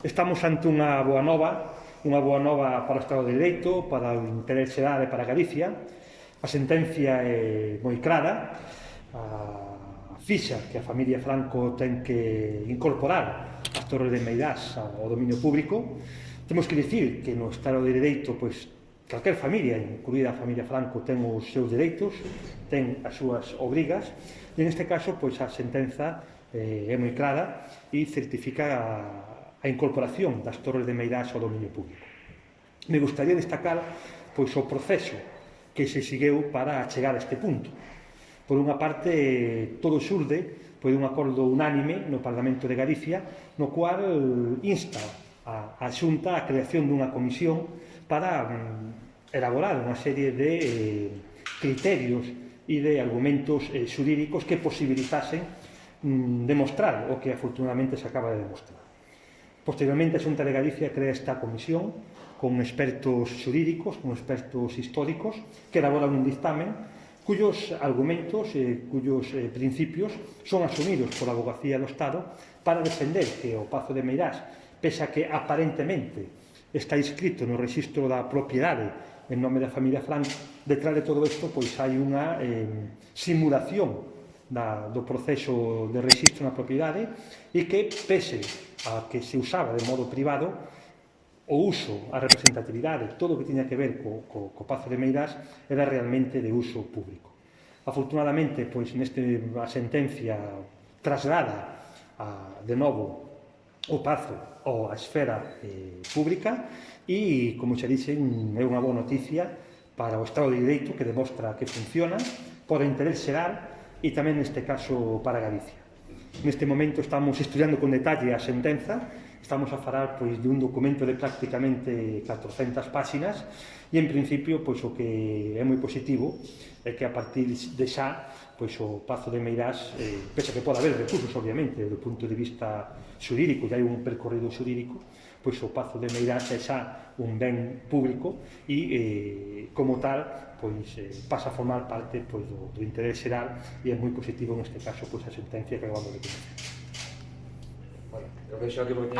Estamos ante unha boa nova para o Estado de Dereito, para o interés xeral e para Galicia. A sentencia é moi clara, fixa que a familia Franco ten que incorporar as Torres de Meirás ao dominio público. Temos que dicir que no Estado de Dereito, pois, calquer familia, incluída a familia Franco, ten os seus dereitos, ten as súas obrigas, e neste caso, pois, a sentenza é moi clara e certifica a incorporación das Torres de Meirás ao dominio público. Me gustaría destacar, pois, o proceso que se segueu para chegar a este punto. Por unha parte, todo xurde por un acordo unánime no Parlamento de Galicia, no cual insta a Xunta a creación dunha comisión para elaborar unha serie de criterios e de argumentos xurídicos que posibilitasen demostrar o que afortunadamente se acaba de demostrar. Posteriormente, a Xunta de Galicia crea esta comisión con expertos xurídicos, con expertos históricos, que elaboran un dictamen cuyos argumentos e cuyos principios son asumidos pola Avogacía do Estado para defender que o Pazo de Meirás, pese a que aparentemente está inscrito no rexistro da propiedade en nome da familia Franco, detrás de todo isto pois hai unha simulación do proceso de rexistro na propiedade e que, pese a que se usaba de modo privado, o uso, a representatividade, todo o que tiña que ver co Pazo de Meirás era realmente de uso público. Afortunadamente, pois, a sentencia traslada de novo o Pazo á esfera pública e, como xa dixen, é unha boa noticia para o Estado de Dereito que demostra que funciona, por interés xeral e tamén neste caso para Galicia. Neste momento estamos estudiando con detalle a sentenza, estamos a falar pois, de un documento de prácticamente 400 páxinas e en principio pois, o que é moi positivo é que a partir de xa pois, o Pazo de Meirás, pese a que pode haber recursos obviamente do punto de vista xurídico, e hai un percorrido xurídico, pois o Pazo de Meirás é xa un ben público e como tal pois, pasa a formar parte pois, do interés xeral e é moi positivo neste caso pois, a sentencia que acabamos de conocer. Bueno, eu vexo aquí porque